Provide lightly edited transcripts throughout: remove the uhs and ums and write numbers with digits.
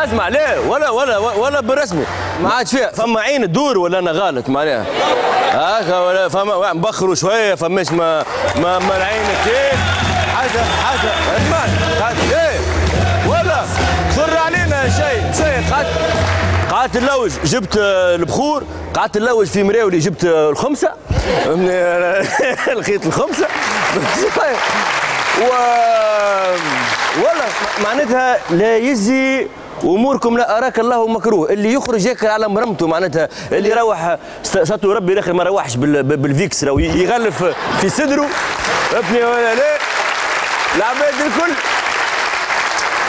اسمع لا ولا بالرسمي ما عادش فيها فما عين تدور ولا انا غلط معناها هكا ولا فما مبخروا شويه فماش ما العين كيف حاجه اسمع ايه ولا صر علينا شيء قعدت نلوج جبت البخور قعدت نلوج في مراولي جبت الخمسه لقيت الخمسه ولا معناتها لا يزي اموركم لا اراك الله مكروه اللي يخرج ياكل على مرمته معناتها اللي يروح ساتو ربي الاخر ما روحش بالفيكس لو يغلف في صدره ابني ولا لا العباد الكل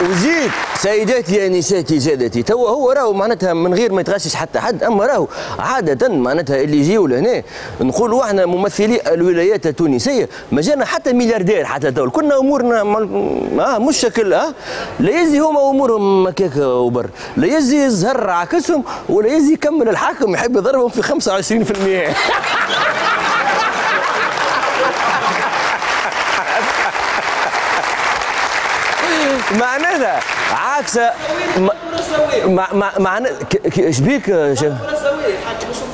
وزيد سيداتي انساتي سادتي توا هو راهو معناتها من غير ما يتغشش حتى حد اما راهو عاده معناتها اللي يجيو لهنا نقولوا احنا ممثلي الولايات التونسيه ما جانا حتى ملياردير حتى تو كنا امورنا مش شكل لا يزي هما امورهم هكاك وبر لا يزي الزهر عاكسهم ولا يزي يكمل الحاكم يحب يضربهم في 25% معناتها عكسه معناتها شبيك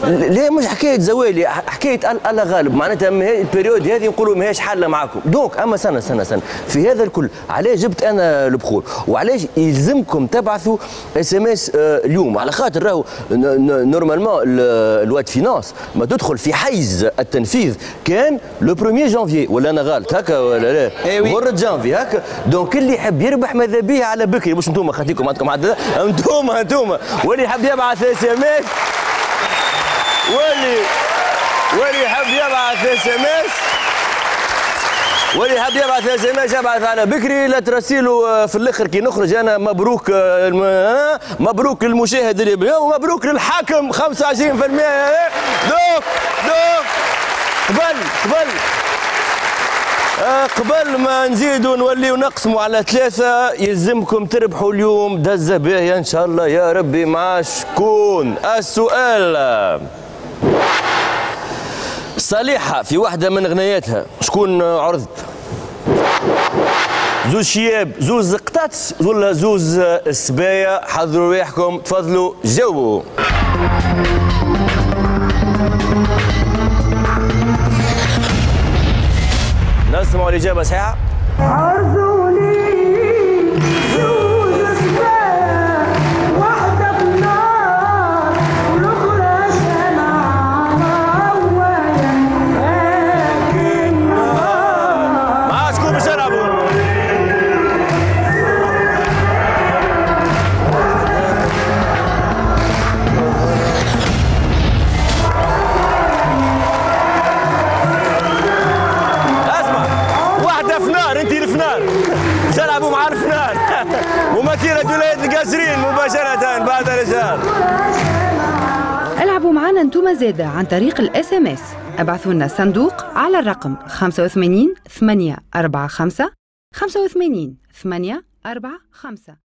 ليه مش حكايه زوالي حكايه الله غالب معناتها البريود هذه نقولوا ماهيش حاله معاكم دونك اما سنه في هذا الكل علاش جبت انا البخور وعلاش يلزمكم تبعثوا SMS اليوم على خاطر راهو نورمالمون الواد فينانس ما تدخل في حيز التنفيذ كان لو 1 جانفي ولا انا غلط هكا ولا لا ورد جانفي هكا دونك اللي يحب يربح ماذا به على بكري مش انتم خاطيكم عندكم انتم واللي يحب يبعث SMS واللي يحب يبعث SMS يبعث على بكري لا ترسيله في الاخر كي نخرج انا مبروك للمشاهد اللي ومبروك للحاكم 25% دوك قبل ما نزيدوا نوليو نقسموا على 3 يلزمكم تربحوا اليوم دزه باهيه ان شاء الله يا ربي مع شكون السؤال صالحة في واحدة من غنياتها شكون عرضت؟ زوز شياب زوز قطاطس ولا زوز السبايا؟ حضروا ريحكم تفضلوا جاوبوا. نسمعوا الإجابة صحيحة؟ سنلعبوا مع الفنان ممثلة ولاية القصرين مباشرة بعد الرجال. العبوا معنا انتم زادة عن طريق SMS ابعثوا لنا صندوق على الرقم 85 845 85 845.